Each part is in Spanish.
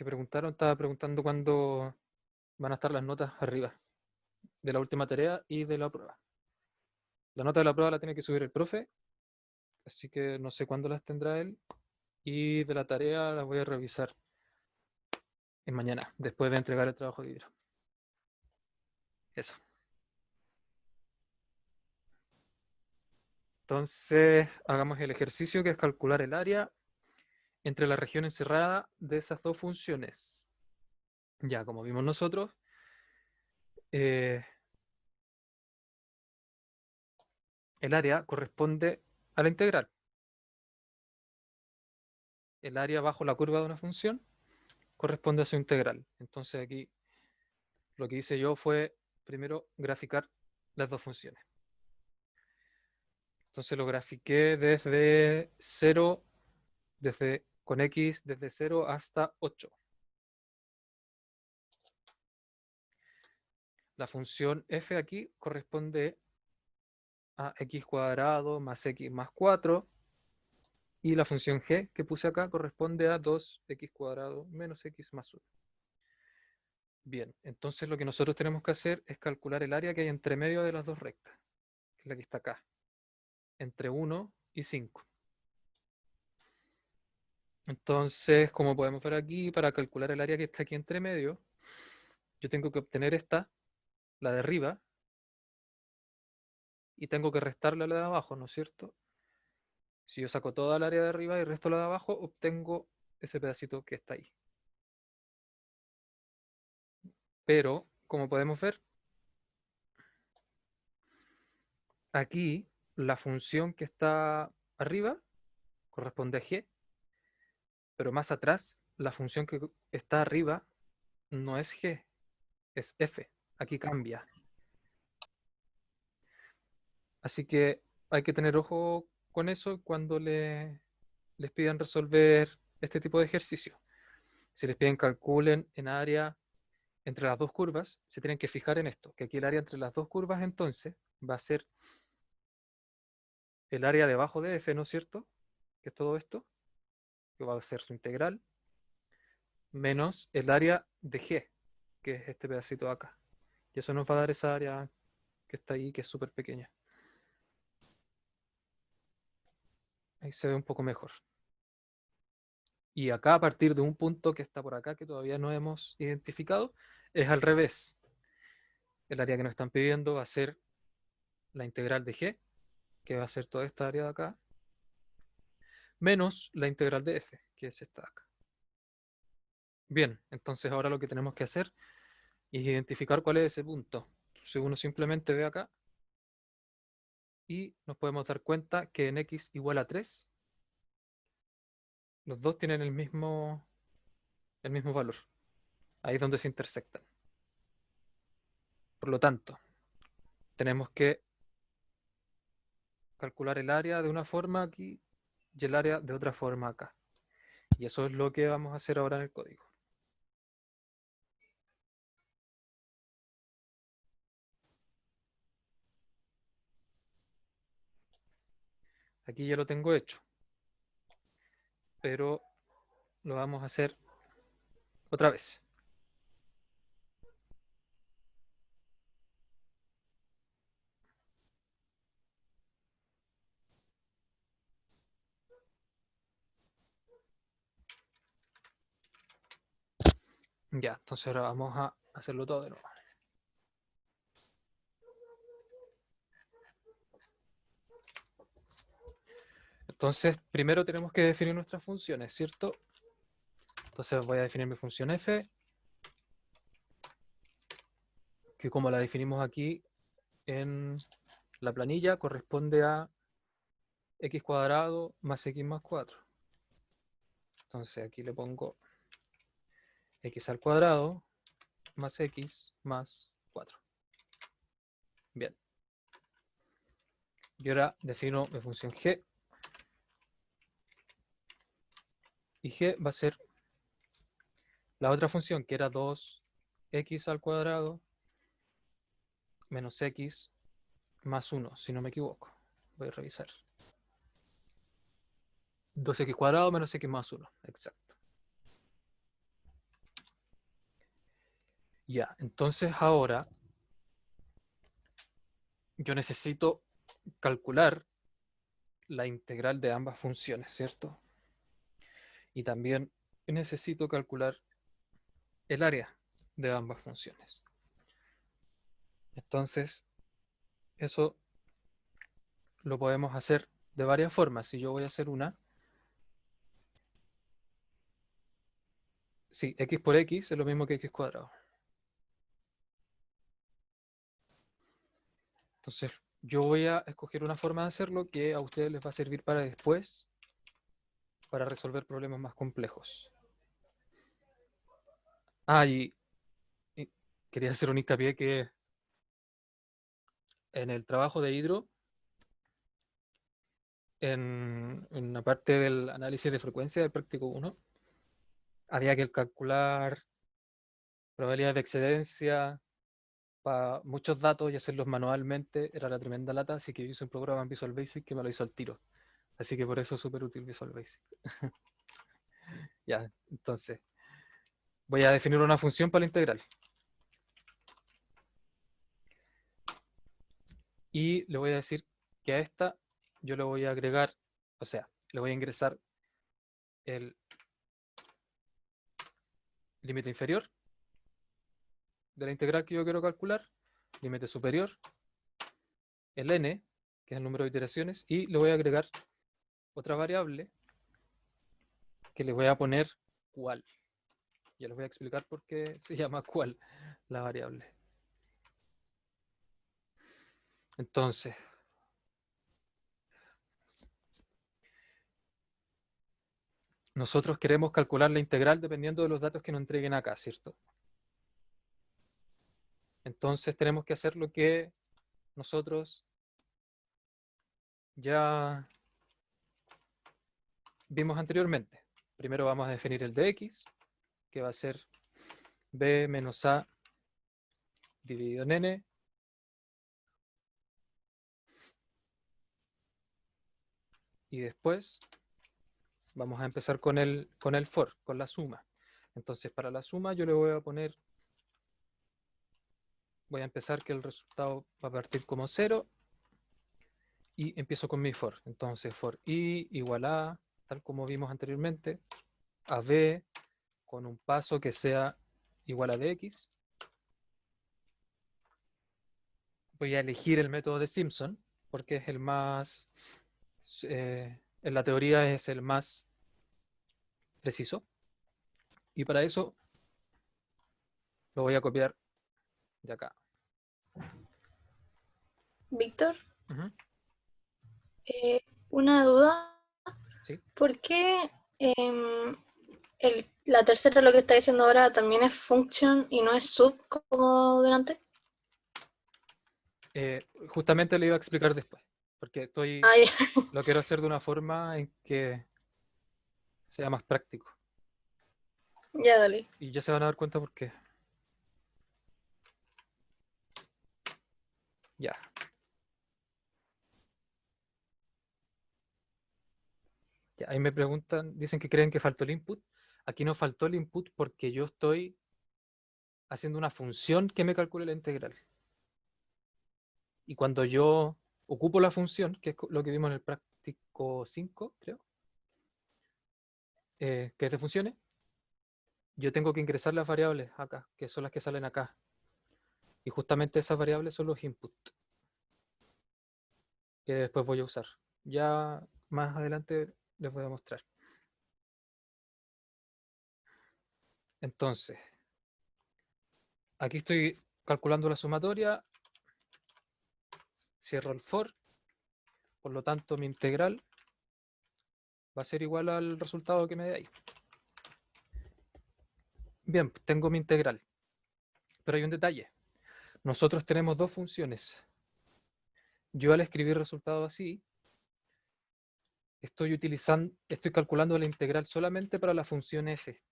que preguntaron, estaba preguntando cuándo van a estar las notas arriba de la última tarea y de la prueba. La nota de la prueba la tiene que subir el profe, así que no sé cuándo las tendrá él. Y de la tarea las voy a revisar en mañana, después de entregar el trabajo de libro. Eso. Entonces, hagamos el ejercicio que es calcular el área entre la región encerrada de esas dos funciones. Ya, como vimos nosotros, eh, el área corresponde a la integral. El área bajo la curva de una función corresponde a su integral. Entonces aquí lo que hice yo fue primero graficar las dos funciones. Entonces lo grafiqué desde 0, con x desde 0 hasta 8. La función f aquí corresponde a x cuadrado más x más 4. Y la función g que puse acá corresponde a 2x cuadrado menos x más 1. Bien, entonces lo que nosotros tenemos que hacer es calcular el área que hay entre medio de las dos rectas, que es la que está acá, entre 1 y 5. Entonces, como podemos ver aquí, para calcular el área que está aquí entre medio, yo tengo que obtener esta, la de arriba, y tengo que restarle a la de abajo, ¿no es cierto? Si yo saco toda el área de arriba y resto la de abajo, obtengo ese pedacito que está ahí. Pero, como podemos ver, aquí la función que está arriba corresponde a g, pero más atrás la función que está arriba no es g, es f. Aquí cambia. Así que hay que tener ojo con eso cuando les pidan resolver este tipo de ejercicio. Si les piden calculen en área entre las dos curvas, se tienen que fijar en esto, que aquí el área entre las dos curvas entonces va a ser el área debajo de f, ¿no es cierto? Que es todo esto, que va a ser su integral, menos el área de g, que es este pedacito de acá. Y eso nos va a dar esa área que está ahí, que es súper pequeña. Ahí se ve un poco mejor. Y acá, a partir de un punto que está por acá, que todavía no hemos identificado, es al revés. El área que nos están pidiendo va a ser la integral de g, que va a ser toda esta área de acá, menos la integral de f, que es esta de acá. Bien, entonces ahora lo que tenemos que hacer es identificar cuál es ese punto. Entonces uno simplemente ve acá y nos podemos dar cuenta que en x igual a 3, los dos tienen el mismo valor. Ahí es donde se intersectan. Por lo tanto, tenemos que calcular el área de una forma aquí y el área de otra forma acá. Y eso es lo que vamos a hacer ahora en el código. Aquí ya lo tengo hecho, pero lo vamos a hacer otra vez. Ya, entonces ahora vamos a hacerlo todo de nuevo. Entonces, primero tenemos que definir nuestras funciones, ¿cierto? Entonces voy a definir mi función f, que como la definimos aquí en la planilla, corresponde a x cuadrado más x más 4. Entonces aquí le pongo x al cuadrado más x más 4. Bien. Y ahora defino mi función g. Y g va a ser la otra función, que era 2x al cuadrado menos x más 1, si no me equivoco. Voy a revisar. 2x cuadrado menos x más 1, exacto. Ya, entonces ahora yo necesito calcular la integral de ambas funciones, ¿cierto? Y también necesito calcular el área de ambas funciones. Entonces, eso lo podemos hacer de varias formas. Si yo voy a hacer una, sí, x por x es lo mismo que x cuadrado. Entonces, yo voy a escoger una forma de hacerlo que a ustedes les va a servir para después, para resolver problemas más complejos. Ah, y quería hacer un hincapié que en el trabajo de Hidro, en la parte del análisis de frecuencia del práctico 1, había que calcular probabilidades de excedencia para muchos datos y hacerlos manualmente. Era la tremenda lata, así que yo hice un programa en Visual Basic que me lo hizo al tiro. Así que por eso es súper útil Visual Basic. Ya, entonces, voy a definir una función para la integral. Y le voy a decir que a esta yo le voy a agregar, o sea, le voy a ingresar el límite inferior de la integral que yo quiero calcular, límite superior, el n, que es el número de iteraciones, y le voy a agregar otra variable que le voy a poner cuál. Ya les voy a explicar por qué se llama cuál la variable. Entonces, nosotros queremos calcular la integral dependiendo de los datos que nos entreguen acá, ¿cierto? Entonces tenemos que hacer lo que nosotros ya vimos anteriormente. Primero vamos a definir el de x, que va a ser b menos a dividido en n, y después vamos a empezar con el for, con la suma. Entonces para la suma yo le voy a poner, voy a empezar que el resultado va a partir como 0 y empiezo con mi for. Entonces for i igual a, tal como vimos anteriormente, a b con un paso que sea igual a dx. Voy a elegir el método de Simpson porque es el más, en la teoría es el más preciso. Y para eso lo voy a copiar de acá. Víctor, Ujú, una duda. sí. ¿Por qué la tercera, lo que está diciendo ahora, también es function y no es sub como delante? Justamente le iba a explicar después, porque Ah, ya, lo quiero hacer de una forma en que sea más práctico. ya dale. Y ya se van a dar cuenta por qué. Ya. Ya, ahí me preguntan, dicen que creen que faltó el input. Aquí no faltó el input porque yo estoy haciendo una función que me calcule la integral. Y cuando yo ocupo la función, que es lo que vimos en el práctico 5, creo, que es de funciones, yo tengo que ingresar las variables acá, que son las que salen acá. Y justamente esas variables son los inputs que después voy a usar. Ya más adelante les voy a mostrar. Entonces, aquí estoy calculando la sumatoria, cierro el for, por lo tanto mi integral va a ser igual al resultado que me dé ahí. Bien, tengo mi integral, pero hay un detalle. Nosotros tenemos dos funciones. Yo al escribir resultado así, estoy calculando la integral solamente para la función f,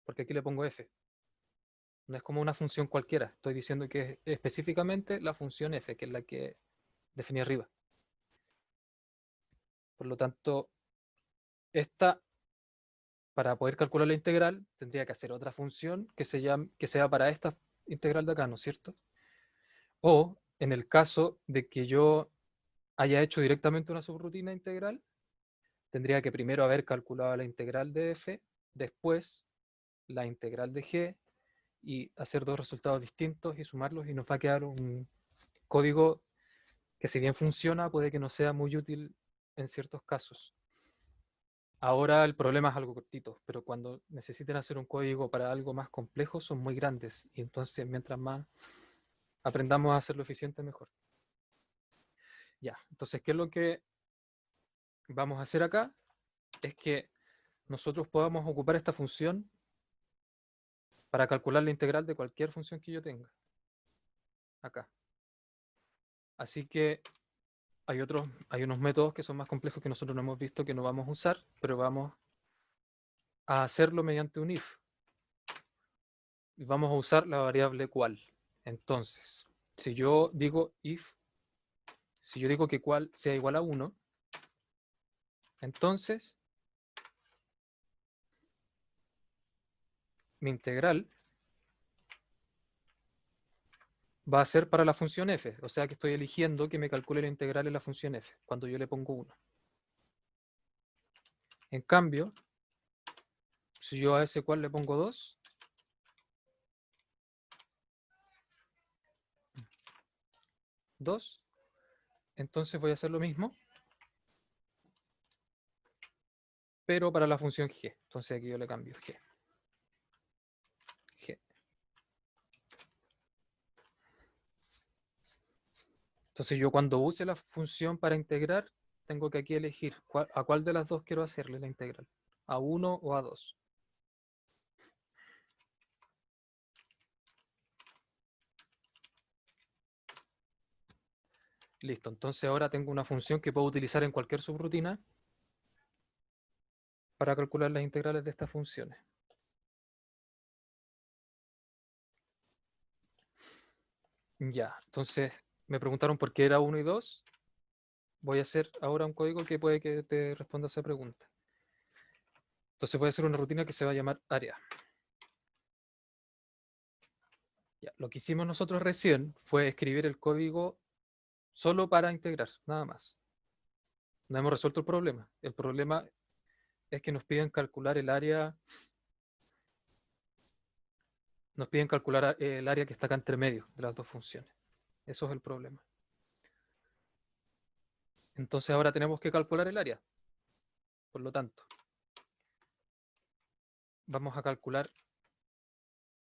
porque aquí le pongo f. No es como una función cualquiera, estoy diciendo que es específicamente la función f, que es la que definí arriba. Por lo tanto, esta para poder calcular la integral, tendría que hacer otra función que sea para esta integral de acá, ¿no es cierto? O, en el caso de que yo haya hecho directamente una subrutina integral, tendría que primero haber calculado la integral de f, después la integral de g, y hacer dos resultados distintos y sumarlos, y nos va a quedar un código que, si bien funciona, puede que no sea muy útil en ciertos casos. Ahora el problema es algo cortito, pero cuando necesiten hacer un código para algo más complejo son muy grandes, y entonces mientras más aprendamos a hacerlo eficiente, mejor. Ya, entonces, ¿qué es lo que vamos a hacer acá? Es que nosotros podamos ocupar esta función para calcular la integral de cualquier función que yo tenga. Acá. Así que hay unos métodos que son más complejos que nosotros no hemos visto, que no vamos a usar, pero vamos a hacerlo mediante un if. Y vamos a usar la variable cual. Entonces, si yo digo que cual sea igual a 1, entonces mi integral va a ser para la función f, o sea que estoy eligiendo que me calcule la integral en la función f, cuando yo le pongo 1. En cambio, si yo a ese cual le pongo 2, entonces voy a hacer lo mismo, pero para la función g. Entonces aquí yo le cambio g. Entonces yo, cuando use la función para integrar, tengo que aquí elegir a cuál de las dos quiero hacerle la integral, a 1 o a 2. Listo, entonces ahora tengo una función que puedo utilizar en cualquier subrutina para calcular las integrales de estas funciones. Ya, entonces me preguntaron por qué era 1 y 2. Voy a hacer ahora un código que puede que te responda a esa pregunta. Entonces voy a hacer una rutina que se va a llamar área. Ya, lo que hicimos nosotros recién fue escribir el código solo para integrar, nada más. No hemos resuelto el problema. El problema es que nos piden calcular el área. Nos piden calcular el área que está acá entre medio de las dos funciones. Eso es el problema. Entonces ahora tenemos que calcular el área. Por lo tanto, vamos a calcular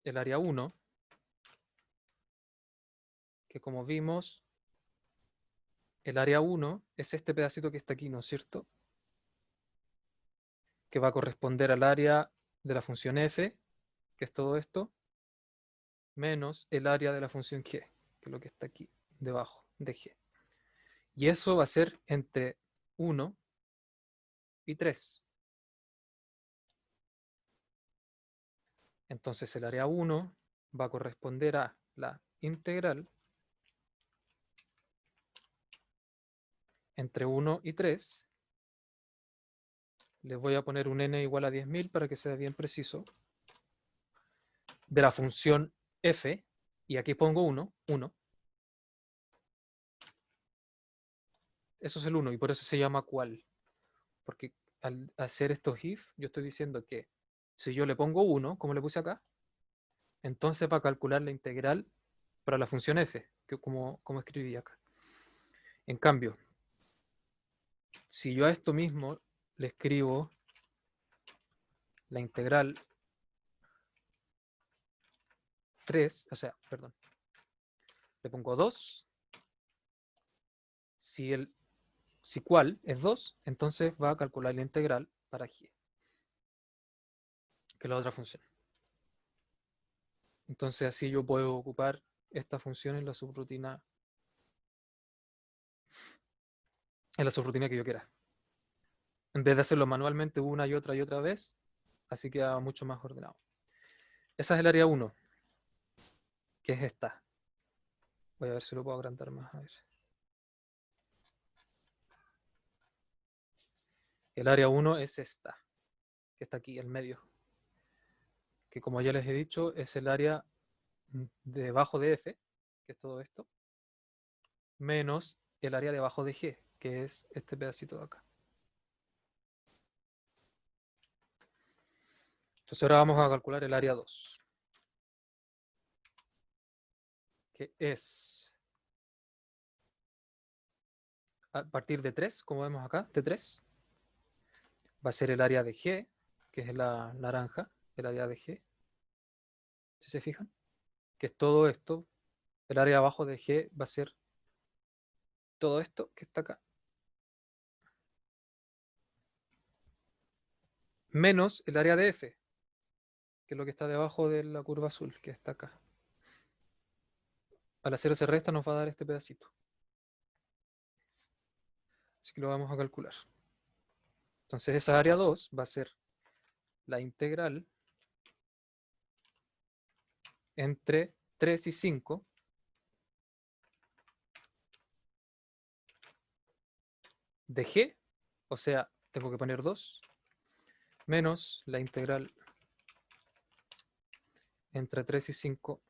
el área 1, que, como vimos, el área 1 es este pedacito que está aquí, ¿no es cierto? Que va a corresponder al área de la función f, que es todo esto, menos el área de la función g, que es lo que está aquí debajo de g. Y eso va a ser entre 1 y 3. Entonces el área 1 va a corresponder a la integral entre 1 y 3. Les voy a poner un n igual a 10.000 para que sea bien preciso, de la función f, y aquí pongo 1. Eso es el 1, y por eso se llama cual. Porque al hacer estos if, yo estoy diciendo que si yo le pongo 1, como le puse acá, entonces va a calcular la integral para la función f, que como escribí acá. En cambio, si yo a esto mismo le escribo la integral 3, o sea, perdón, le pongo 2, si cual es 2, entonces va a calcular la integral para g, que es la otra función. Entonces así yo puedo ocupar esta función en la subrutina que yo quiera. En vez de hacerlo manualmente una y otra vez, así queda mucho más ordenado. Esa es el área 1, que es esta. Voy a ver si lo puedo agrandar más. A ver. El área 1 es esta. que está aquí, el medio, que como ya les he dicho, es el área debajo de F, que es todo esto, menos el área debajo de G, que es este pedacito de acá. Entonces ahora vamos a calcular el área 2, que es a partir de 3, como vemos acá, de 3, va a ser el área de G, que es la naranja, el área de G, si se fijan, que es todo esto. El área abajo de G va a ser todo esto que está acá, menos el área de F, que es lo que está debajo de la curva azul, que está acá. Al hacer ese resta nos va a dar este pedacito. Así que lo vamos a calcular. Entonces esa área 2 va a ser la integral entre 3 y 5 de G, o sea, tengo que poner 2, menos la integral entre 3 y 5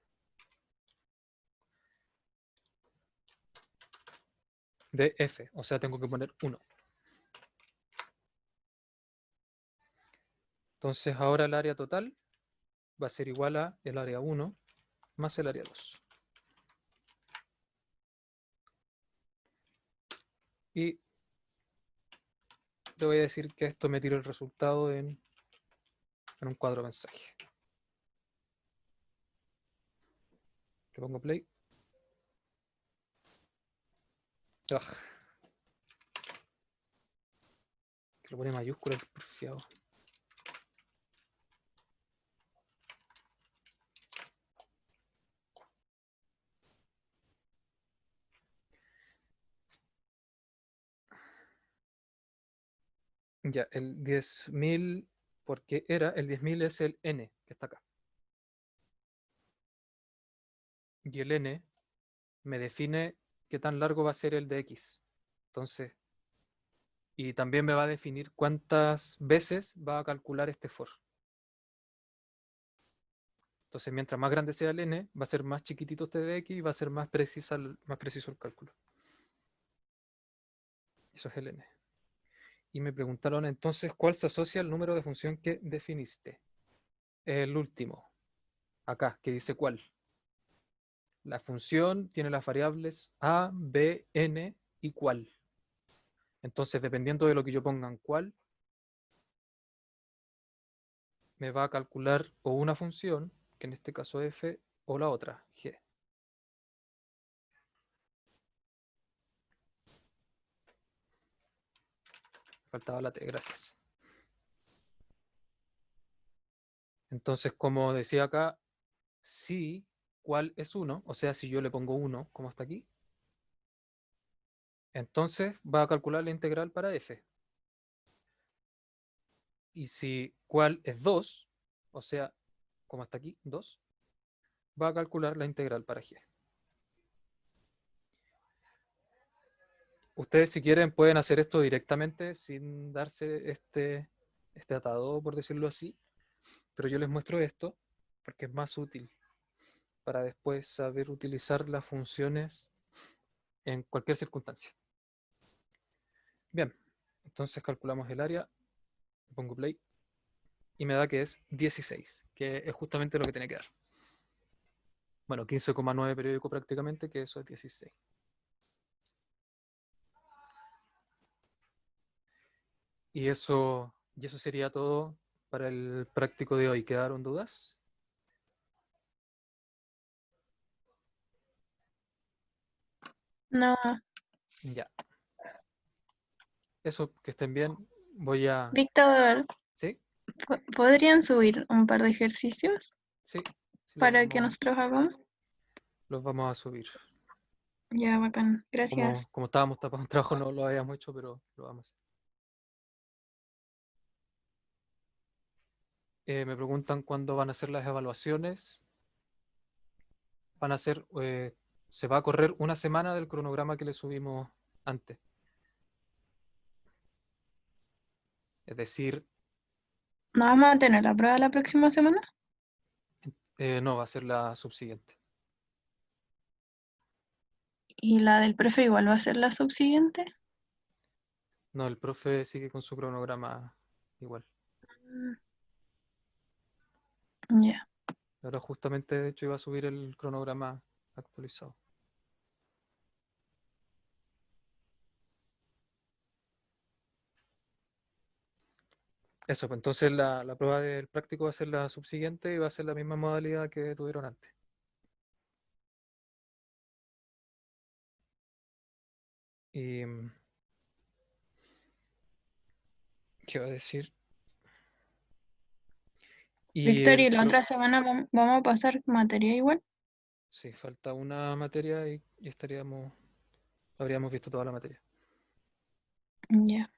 de F, o sea, tengo que poner 1. Entonces ahora el área total va a ser igual a el área 1 más el área 2. Y le voy a decir que esto me tira el resultado en un cuadro de mensaje. Le pongo play. Ugh. Que lo pone mayúscula el porfiado. Ya, el 10.000, porque era, el 10.000 es el n, que está acá. Y el n me define qué tan largo va a ser el de x. Entonces, y también me va a definir cuántas veces va a calcular este for. Entonces, mientras más grande sea el n, va a ser más chiquitito este de x y va a ser más preciso el cálculo. Eso es el n. Y me preguntaron entonces cuál se asocia al número de función que definiste. El último, acá, que dice cuál. La función tiene las variables a, b, n y cuál. Entonces, dependiendo de lo que yo ponga en cuál, me va a calcular o una función, que en este caso f, o la otra, g. Faltaba la t, gracias. Entonces, como decía acá, si cuál es 1, o sea, si yo le pongo 1, como está aquí, entonces va a calcular la integral para f. Y si cuál es 2, o sea, como está aquí, 2, va a calcular la integral para g. Ustedes, si quieren, pueden hacer esto directamente sin darse este atado, por decirlo así, pero yo les muestro esto porque es más útil para después saber utilizar las funciones en cualquier circunstancia. Bien, entonces calculamos el área, pongo play y me da que es 16, que es justamente lo que tiene que dar. Bueno, 15,9 periódico prácticamente, que eso es 16. Y eso sería todo para el práctico de hoy. ¿Quedaron dudas? No, Ya. Eso, que estén bien. Voy a... Víctor, ¿Sí? ¿podrían subir un par de ejercicios Sí, sí para que nosotros hagamos? los vamos a subir. Ya, bacán. Como, Gracias. como estábamos tapados en trabajo, no lo habíamos hecho, pero lo vamos a hacer. Me preguntan cuándo van a ser las evaluaciones. Van a ser, se va a correr una semana del cronograma que le subimos antes. Es decir, ¿No vamos a tener la prueba la próxima semana? No, va a ser la subsiguiente. ¿Y la del profe igual va a ser la subsiguiente? No, el profe sigue con su cronograma igual. Ya. Ahora justamente, de hecho, iba a subir el cronograma actualizado. Eso, pues entonces la prueba del práctico va a ser la subsiguiente y va a ser la misma modalidad que tuvieron antes. Y, ¿qué va a decir? Y Victoria, ¿y la otra semana vamos a pasar materia igual? sí, falta una materia y estaríamos, habríamos visto toda la materia. Ya.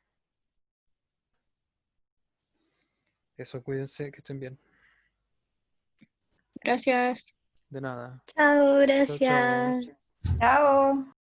Eso, cuídense, que estén bien. Gracias. De nada. Chao, Chao, chao. gracias. Chao.